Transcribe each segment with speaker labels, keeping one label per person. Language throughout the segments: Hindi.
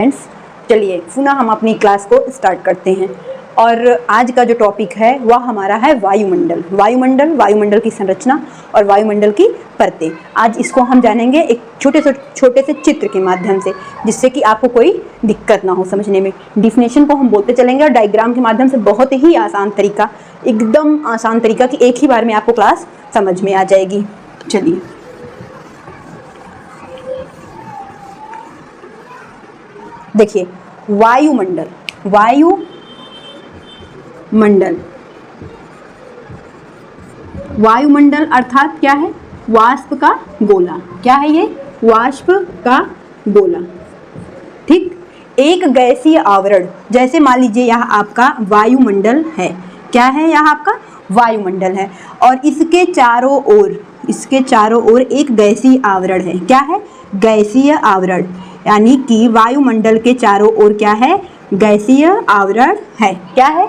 Speaker 1: फ्रेंड्स, चलिए पुनः हम अपनी क्लास को स्टार्ट करते हैं। और आज का जो टॉपिक है वह हमारा है वायुमंडल। वायुमंडल की संरचना और वायुमंडल की परतें। आज इसको हम जानेंगे एक छोटे से चित्र के माध्यम से, जिससे कि आपको कोई दिक्कत ना हो समझने में। डिफिनेशन को हम बोलते चलेंगे और डायग्राम के माध्यम से बहुत ही आसान तरीका, एकदम आसान तरीका कि एक ही बार में आपको क्लास समझ में आ जाएगी। चलिए, देखिए वायुमंडल अर्थात क्या है? वाष्प का गोला। क्या है ये? वाष्प का गोला। ठीक, एक गैसीय आवरण। जैसे मान लीजिए यह आपका वायुमंडल है। क्या है? यह आपका वायुमंडल है और इसके चारों ओर एक गैसीय आवरण है। क्या है? गैसीय आवरण। यानी कि वायुमंडल के चारों ओर क्या है? गैसीय आवरण है। क्या है?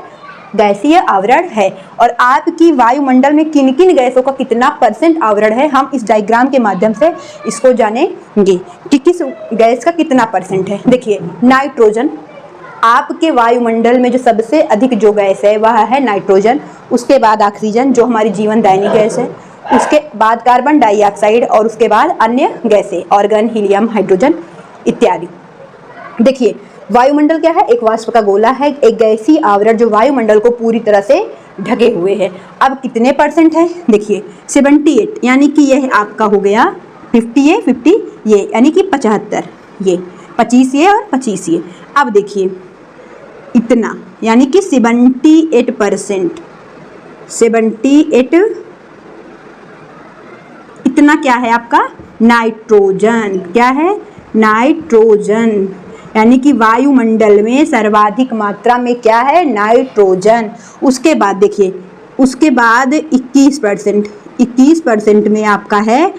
Speaker 1: गैसीय आवरण है। और आपकी वायुमंडल में किन किन गैसों का कितना % आवरण है, हम इस डायग्राम के माध्यम से इसको जानेंगे कि किस गैस का कितना % है। देखिए, नाइट्रोजन। आपके वायुमंडल में जो सबसे अधिक जो गैस है वह है नाइट्रोजन। उसके बाद ऑक्सीजन, जो हमारी जीवनदायिनी गैस है। उसके बाद कार्बन डाइऑक्साइड और उसके बाद अन्य गैसें, आर्गन, हीलियम, हाइड्रोजन इत्यादि। देखिए, वायुमंडल क्या है? एक वाष्प का गोला है, एक गैसीय आवरण जो वायुमंडल को पूरी तरह से ढके हुए है। अब कितने % है? देखिए 78, यानी कि यह आपका हो गया 50 ये, यानी कि 75 ये, 25 ये और 25 ये। अब देखिए इतना, यानी कि 78%, 78 इतना क्या है आपका? नाइट्रोजन। क्या है? नाइट्रोजन। यानी कि वायुमंडल में सर्वाधिक मात्रा में क्या है? नाइट्रोजन। उसके बाद देखिए, उसके बाद 21% में आपका है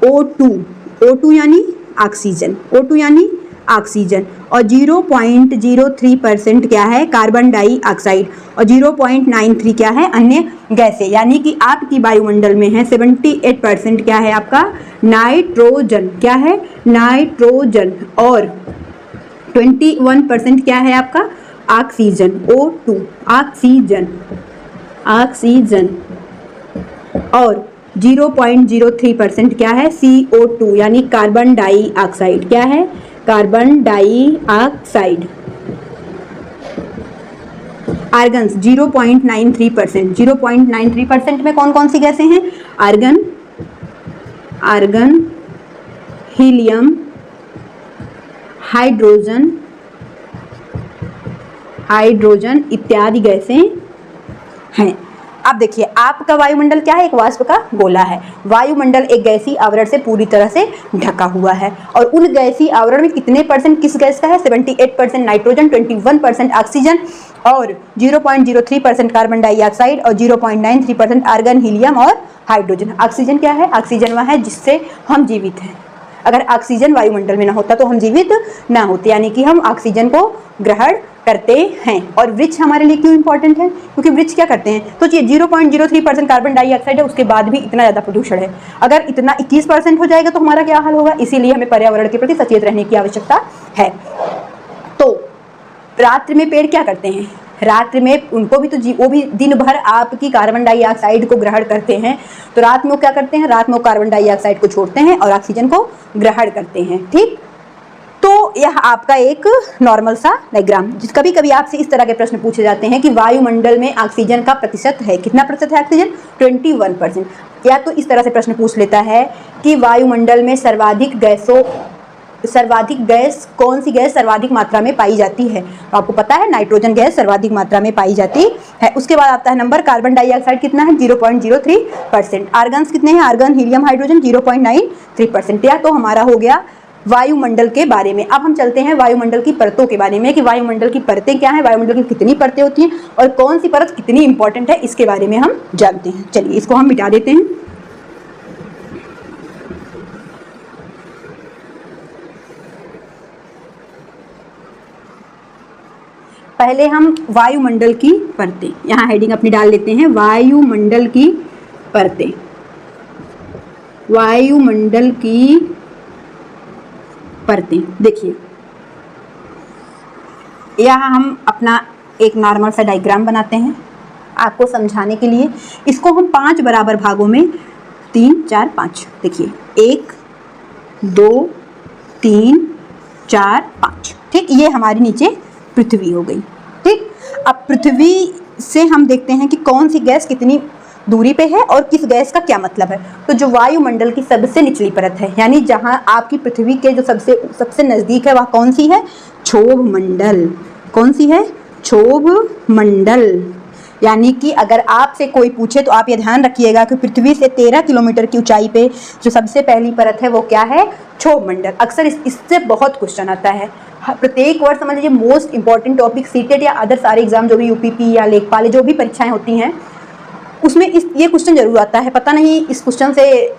Speaker 1: O2 यानी ऑक्सीजन। O2 यानी ऑक्सीजन। और 0.03% क्या है? Carbon dioxide. और 0.93 क्या है? अन्य गैसें। यानी कि आपकी वायुमंडल में है 78% क्या है आपका? नाइट्रोजन। क्या है? नाइट्रोजन। और 21% क्या है आपका? Oxygen, O2, oxygen. और 0.03% क्या है? CO2 यानी कार्बन डाइऑक्साइड। क्या है? Carbon dioxide. आर्गन्स 0.93%। 0.93% में कौन कौन सी गैसें हैं? आर्गन, हीलियम, हाइड्रोजन इत्यादि गैसें हैं। अब देखिए, आपका वायुमंडल क्या है? एक वाष्प का गोला है। वायुमंडल एक गैसीय आवरण से पूरी तरह से ढका हुआ है। और उन गैसीय आवरण में कितने % किस गैस का है? 78% नाइट्रोजन, 21% ऑक्सीजन और 0.03% कार्बन डाइऑक्साइड और 0.93% आर्गन, हीलियम और हाइड्रोजन। ऑक्सीजन क्या है? ऑक्सीजन वह है जिससे हम जीवित हैं। अगर ऑक्सीजन वायुमंडल में ना होता तो हम जीवित ना होते, यानी कि हम ऑक्सीजन को ग्रहण करते हैं। और वृक्ष हमारे लिए क्यों इंपॉर्टेंट है? क्योंकि वृक्ष क्या करते हैं? तो ये 0.03% कार्बन डाइऑक्साइड है, उसके बाद भी इतना ज़्यादा प्रदूषण है। अगर इतना 21% हो जाएगा तो हमारा क्या हाल होगा? इसीलिए हमें पर्यावरण के प्रति सचेत रहने की आवश्यकता है। तो रात्रि में पेड़ क्या करते हैं? रात्रि में उनको भी तो वो भी दिन भर आपकी कार्बन डाइऑक्साइड को ग्रहण करते हैं। तो रात में वो क्या करते हैं? रात में वो कार्बन डाइऑक्साइड को छोड़ते हैं और ऑक्सीजन को ग्रहण करते हैं। ठीक, तो यह आपका एक नॉर्मल सा डायग्राम। कभी कभी आपसे इस तरह के प्रश्न पूछे जाते हैं कि वायुमंडल में ऑक्सीजन का प्रतिशत है, कितना % है ऑक्सीजन? 21%। या तो इस तरह से प्रश्न पूछ लेता है कि वायुमंडल में सर्वाधिक गैस कौन सी गैस सर्वाधिक मात्रा में पाई जाती है? तो आपको पता है नाइट्रोजन गैस सर्वाधिक मात्रा में पाई जाती है। उसके बाद आता है नंबर, कार्बन डाइऑक्साइड कितना है? 0.03%। आर्गन्स कितने हैं? Argon, helium, hydrogen 0.93%। या तो हमारा हो गया वायुमंडल के बारे में। अब हम चलते हैं वायुमंडल की परतों के बारे में कि वायुमंडल की परतें क्या हैं, वायुमंडल की कितनी परतें होती हैं और कौन सी परत कितनी इंपॉर्टेंट है, इसके बारे में हम जानते हैं। चलिए, इसको हम मिटा देते हैं। पहले हम वायुमंडल की परतें, यहाँ हेडिंग अपनी डाल लेते हैं, वायुमंडल की परतें। वायुमंडल की परतें देखिए, यहाँ हम अपना एक नॉर्मल सा डायग्राम बनाते हैं आपको समझाने के लिए। इसको हम 5 बराबर भागों में 3 4 5 देखिए 1 2 3 4 5 ठीक, ये हमारी नीचे पृथ्वी हो गई। ठीक, अब पृथ्वी से हम देखते हैं कि कौन सी गैस कितनी दूरी पे है और किस गैस का क्या मतलब है। तो जो वायुमंडल की सबसे निचली परत है, यानी जहां आपकी पृथ्वी के जो सबसे नज़दीक है, वह कौन सी है? क्षोभ मंडल। कौन सी है? क्षोभ मंडल। यानी कि अगर आपसे कोई पूछे तो आप ये ध्यान रखिएगा कि पृथ्वी से 13 किलोमीटर की ऊंचाई पे जो सबसे पहली परत है वो क्या है? क्षोभ मंडल। अक्सर इससे बहुत क्वेश्चन आता है प्रत्येक वर्ष। समझ लीजिए मोस्ट इंपॉर्टेंट टॉपिक सीटेट या अदर सारे एग्जाम जो भी यूपीपी या लेखपाल जो भी परीक्षाएं होती हैं उसमें ये क्वेश्चन जरूर आता है। पता नहीं इस क्वेश्चन से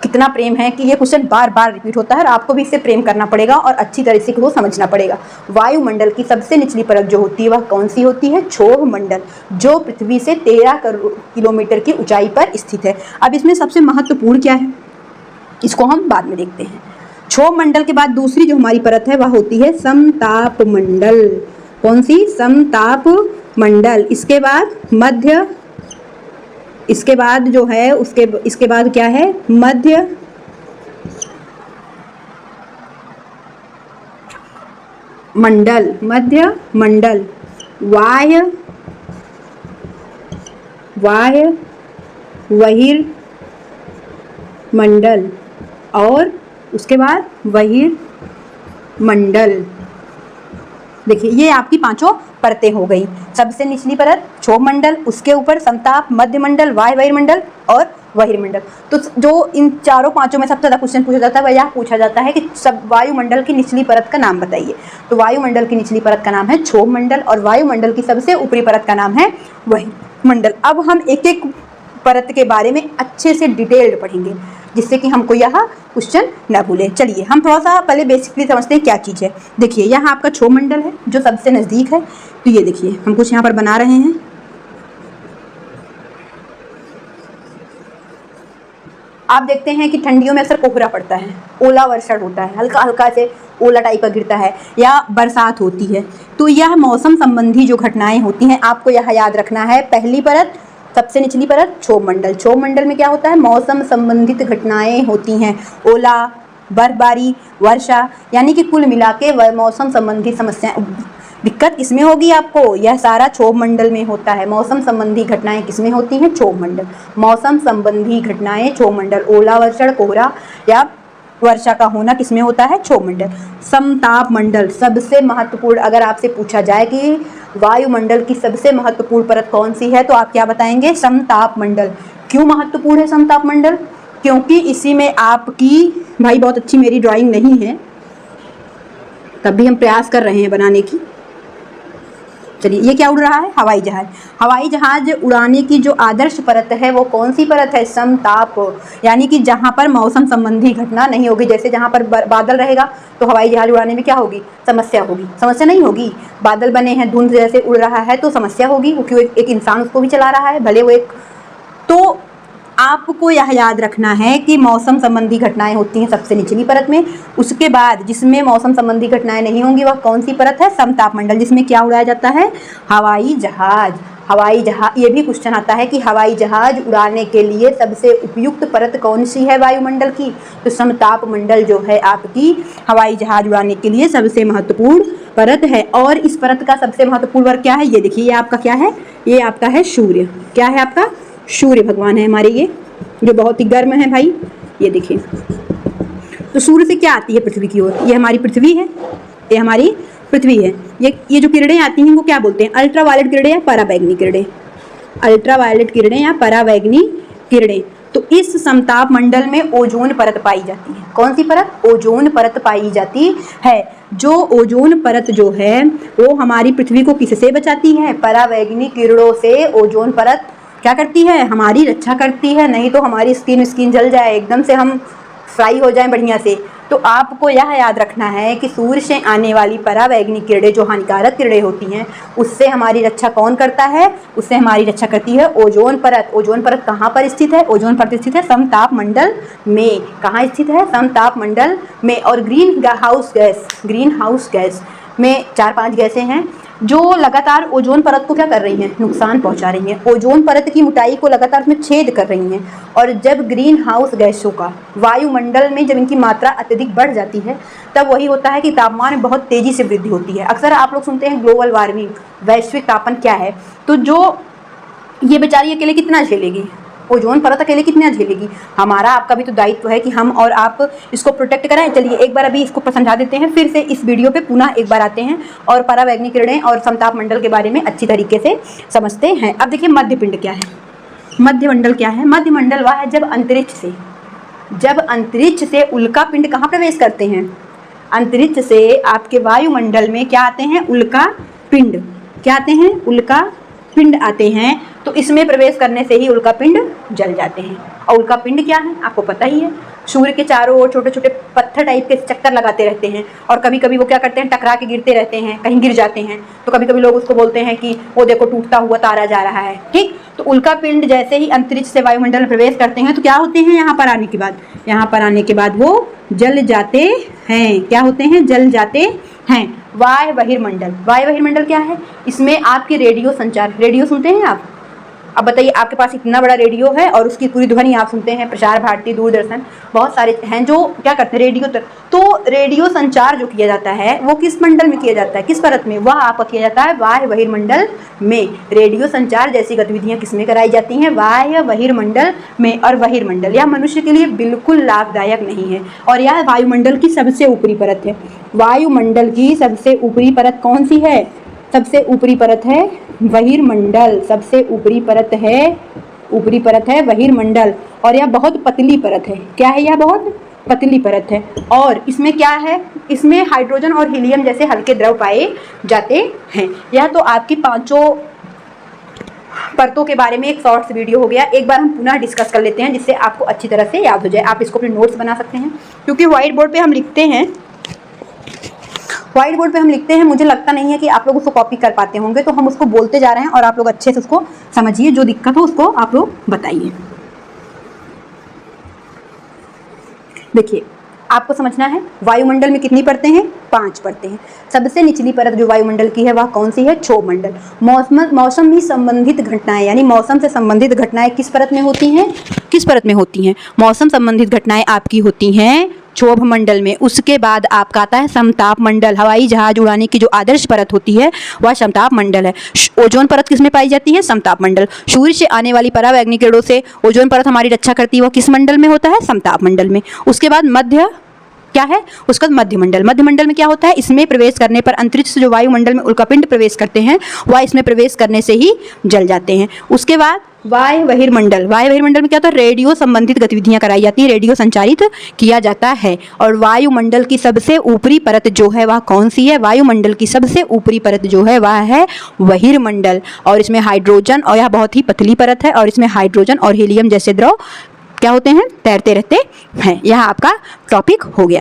Speaker 1: कितना प्रेम है कि ये क्वेश्चन बार बार रिपीट होता है और आपको भी इससे प्रेम करना पड़ेगा और अच्छी तरह से इसको समझना पड़ेगा। वायुमंडल की सबसे निचली परत जो होती है वह कौन सी होती है? क्षोभ मंडल, जो पृथ्वी से 13 किलोमीटर की ऊंचाई पर स्थित है। अब इसमें सबसे महत्वपूर्ण क्या है इसको हम बाद में देखते हैं। क्षोभ मंडल के बाद दूसरी जो हमारी परत है वह होती है समताप मंडल। कौन सी? समताप मंडल। इसके बाद मध्य, इसके बाद जो है इसके बाद क्या है? मध्य मंडल, मध्य मंडल, वाह्य बहिर्मंडल और उसके बाद बहिर्मंडल। देखिए ये आपकी पांचों परतें हो गई। सबसे निचली परत क्षोभ मंडल, उसके ऊपर समताप, मध्य मंडल, वाह्य बहिर्मंडल और बहिर्मंडल। तो जो इन चारों पांचों में सबसे ज़्यादा क्वेश्चन पूछा जाता है वह यह पूछा जाता है कि सब वायुमंडल की निचली परत का नाम बताइए। तो वायुमंडल की निचली परत का नाम है क्षोभ मंडल और वायुमंडल की सबसे ऊपरी परत का नाम है बहिर्मंडल। अब हम एक एक परत के बारे में अच्छे से डिटेल्ड पढ़ेंगे जिससे कि हमको यह क्वेश्चन न भूले। चलिए हम थोड़ा सा पहले बेसिकली समझते हैं क्या चीज़ है। देखिए यहाँ आपका क्षोभ मंडल है जो सबसे नज़दीक है। तो ये देखिए हम कुछ यहाँ पर बना रहे हैं। आप देखते हैं कि ठंडियों में अक्सर कोहरा पड़ता है, ओला वर्षण होता है, हल्का हल्का से ओला टाइप का गिरता है या बरसात होती है। तो यह मौसम संबंधी जो घटनाएं होती हैं आपको यह याद रखना है। पहली परत सबसे निचली परत क्षोभ मंडल। क्षोभ मंडल में क्या होता है? मौसम संबंधित घटनाएं होती हैं, ओला, बर्फबारी, वर्षा, यानी कि कुल मिला के मौसम संबंधी समस्याएं। दिक्कत किसमें होगी आपको? यह सारा क्षोभ मंडल में होता है। मौसम संबंधी घटनाएं किसमें होती हैं? क्षोभ मंडल। मौसम संबंधी घटनाएं क्षोभ मंडल, ओला वर्षण, कोहरा या वर्षा का होना किसमें होता है? क्षोभ मंडल। समताप मंडल सबसे महत्वपूर्ण। अगर आपसे पूछा जाए कि वायुमंडल की सबसे महत्वपूर्ण परत कौन सी है तो आप क्या बताएंगे? समताप मंडल। क्यों महत्वपूर्ण है समताप मंडल? क्योंकि इसी में आपकी, भाई बहुत अच्छी मेरी ड्राइंग नहीं है तब भी हम प्रयास कर रहे हैं बनाने की। चलिए ये क्या उड़ रहा है? हवाई जहाज। हवाई जहाज उड़ाने की जो आदर्श परत है वो कौन सी परत है? समताप। यानी कि जहाँ पर मौसम संबंधी घटना नहीं होगी। जैसे जहाँ पर बादल रहेगा तो हवाई जहाज उड़ाने में क्या होगी? समस्या होगी। समस्या नहीं होगी? बादल बने हैं, धुंध जैसे उड़ रहा है तो समस्या होगी, वो क्यों? एक इंसान उसको भी चला रहा है, भले वो एक। तो आपको यह याद रखना है कि मौसम संबंधी घटनाएं होती हैं सबसे निचली परत में। उसके बाद जिसमें मौसम संबंधी घटनाएं नहीं होंगी वह कौन सी परत है? समताप मंडल, जिसमें क्या उड़ाया जाता है? हवाई जहाज। हवाई जहाज, ये भी क्वेश्चन आता है कि हवाई जहाज उड़ाने के लिए सबसे उपयुक्त परत कौन सी है वायुमंडल की? तो समताप मंडल जो है आपकी हवाई जहाज उड़ाने के लिए सबसे महत्वपूर्ण परत है। और इस परत का सबसे महत्वपूर्ण वर्ग क्या है? ये देखिए, ये आपका क्या है? ये आपका है सूर्य। क्या है आपका? सूर्य भगवान है हमारे, ये जो बहुत ही गर्म है भाई। ये देखिए, तो सूर्य से क्या आती है पृथ्वी की ओर? ये हमारी पृथ्वी है, ये हमारी पृथ्वी है। ये जो किरणें आती हैं वो क्या बोलते हैं? अल्ट्रावायलेट किरणें या पराबैंगनी किरणें। अल्ट्रावायलेट किरणें या पराबैंगनी किरणें। तो इस समताप मंडल में ओजोन परत पाई जाती है। कौन सी परत? ओजोन परत पाई जाती है। जो ओजोन परत जो है वो हमारी पृथ्वी को किससे बचाती है? पराबैंगनी किरणों से ओजोन परत क्या करती है? हमारी रक्षा करती है। नहीं तो हमारी स्किन जल जाए, एकदम से हम फ्राई हो जाएं बढ़िया से। तो आपको यह याद रखना है कि सूर्य से आने वाली पराबैंगनी किरणें जो हानिकारक किरणें होती हैं उससे हमारी रक्षा कौन करता है? उससे हमारी रक्षा करती है ओजोन परत। ओजोन परत कहाँ पर स्थित है? ओजोन परत स्थित है समताप मंडल में। कहाँ स्थित है? समताप मंडल में। और ग्रीन हाउस गैस में 4-5 गैसें हैं जो लगातार ओजोन परत को क्या कर रही हैं, नुकसान पहुंचा रही हैं। ओजोन परत की मोटाई को लगातार उसमें छेद कर रही हैं। और जब ग्रीन हाउस गैसों का वायुमंडल में जब इनकी मात्रा अत्यधिक बढ़ जाती है तब वही होता है कि तापमान में बहुत तेज़ी से वृद्धि होती है। अक्सर आप लोग सुनते हैं ग्लोबल वार्मिंग, वैश्विक तापन क्या है, तो जो ये बेचारी अकेले कितना झेलेगी, ओजोन परत अकेले कितना झेलेगी। हमारा आपका भी तो दायित्व है कि हम और आप इसको प्रोटेक्ट कराएं। चलिए एक बार अभी इसको समझा देते हैं, फिर से इस वीडियो पे पुनः एक बार आते हैं और परावैंगनिक किरणें और समताप मंडल के बारे में अच्छी तरीके से समझते हैं। अब देखिए मध्यपिंड क्या है, मध्यमंडल क्या है। मध्यमंडल वह है जब अंतरिक्ष से उल्का पिंड कहाँ प्रवेश करते हैं, अंतरिक्ष से आपके वायुमंडल में क्या आते हैं, उल्का पिंड। क्या आते हैं, उल्का पिंड आते हैं। तो इसमें प्रवेश करने से ही उल्का पिंड जल जाते हैं। और उल्का पिंड क्या है आपको पता ही है, सूर्य के चारों ओर छोटे छोटे पत्थर टाइप के चक्कर लगाते रहते हैं और कभी कभी वो क्या करते हैं, टकरा के गिरते रहते हैं, कहीं गिर जाते हैं। तो कभी कभी लोग उसको बोलते हैं कि वो देखो टूटता हुआ तारा जा रहा है। ठीक, तो उल्का पिंड जैसे ही अंतरिक्ष से वायुमंडल में प्रवेश करते हैं तो क्या होते हैं, यहाँ पर आने के बाद वो जल जाते हैं। क्या होते हैं, जल जाते हैं। वायु बहिर्मंडल क्या है, इसमें आपके रेडियो संचार, रेडियो सुनते हैं आप। अब बताइए आपके पास इतना बड़ा रेडियो है और उसकी पूरी ध्वनि आप सुनते हैं, प्रसार भारती, दूरदर्शन, बहुत सारे हैं जो क्या करते हैं, रेडियो तक। तो रेडियो संचार जो किया जाता है वो किस मंडल में किया जाता है, किस परत में, वह आपका किया जाता है वायु बहिर्मंडल में। रेडियो संचार जैसी गतिविधियां किसमें कराई जाती हैं, वायु बहिर्मंडल में। और बहिर्मंडल यह मनुष्य के लिए बिल्कुल लाभदायक नहीं है और यह वायुमंडल की सबसे ऊपरी परत है। वायुमंडल की सबसे ऊपरी परत कौन सी है, सबसे ऊपरी परत है बहिर्मंडल। सबसे ऊपरी परत है बहिर्मंडल और यह बहुत पतली परत है। क्या है, यह बहुत पतली परत है। और इसमें क्या है, इसमें हाइड्रोजन और हीलियम जैसे हल्के द्रव पाए जाते हैं। यह तो आपकी 5 परतों के बारे में एक शॉर्ट्स वीडियो हो गया। एक बार हम पुनः डिस्कस कर लेते हैं जिससे आपको अच्छी तरह से याद हो जाए। आप इसको अपने नोट्स बना सकते हैं क्योंकि व्हाइट बोर्ड पे हम लिखते हैं, मुझे लगता नहीं है कि आप लोग उसको कॉपी कर पाते होंगे, तो हम उसको बोलते जा रहे हैं और आप लोग अच्छे से उसको समझिए, जो दिक्कत हो उसको आप लोग बताइए। देखिए आपको समझना है वायुमंडल में कितनी परतें हैं, 5 परतें हैं। सबसे निचली परत जो वायुमंडल की है वह कौन सी है, क्षोभमंडल। मौसम ही संबंधित घटनाएं यानी मौसम से संबंधित घटनाएं किस परत में होती हैं, मौसम संबंधित घटनाएं आपकी होती हैं क्षोभ मंडल में। उसके बाद आपका आता है समताप मंडल, हवाई जहाज उड़ाने की जो आदर्श परत होती है वह समताप मंडल है। ओजोन परत किसमें पाई जाती है, समताप मंडल। सूर्य से आने वाली परावैंगनिक किरणों से ओजोन परत हमारी रक्षा करती है, वह किस मंडल में होता है, समताप मंडल में। उसके बाद मध्यमंडल में क्या होता है, इसमें प्रवेश करने पर अंतरिक्ष से जो वायुमंडल में उल्कापिंड प्रवेश करते हैं वह इसमें प्रवेश करने से ही जल जाते हैं। उसके बाद वायु बहिर्मंडल में क्या होता है, रेडियो संबंधित गतिविधियां कराई जाती हैं, रेडियो संचारित किया जाता है। और वायुमंडल की सबसे ऊपरी परत जो है वह कौन सी है, वायुमंडल की सबसे ऊपरी परत जो है वह है बहिर्मंडल। और इसमें हाइड्रोजन, और यह बहुत ही पतली परत है और इसमें हाइड्रोजन और हीलियम जैसे द्रव क्या होते हैं, तैरते रहते हैं। यह आपका टॉपिक हो गया।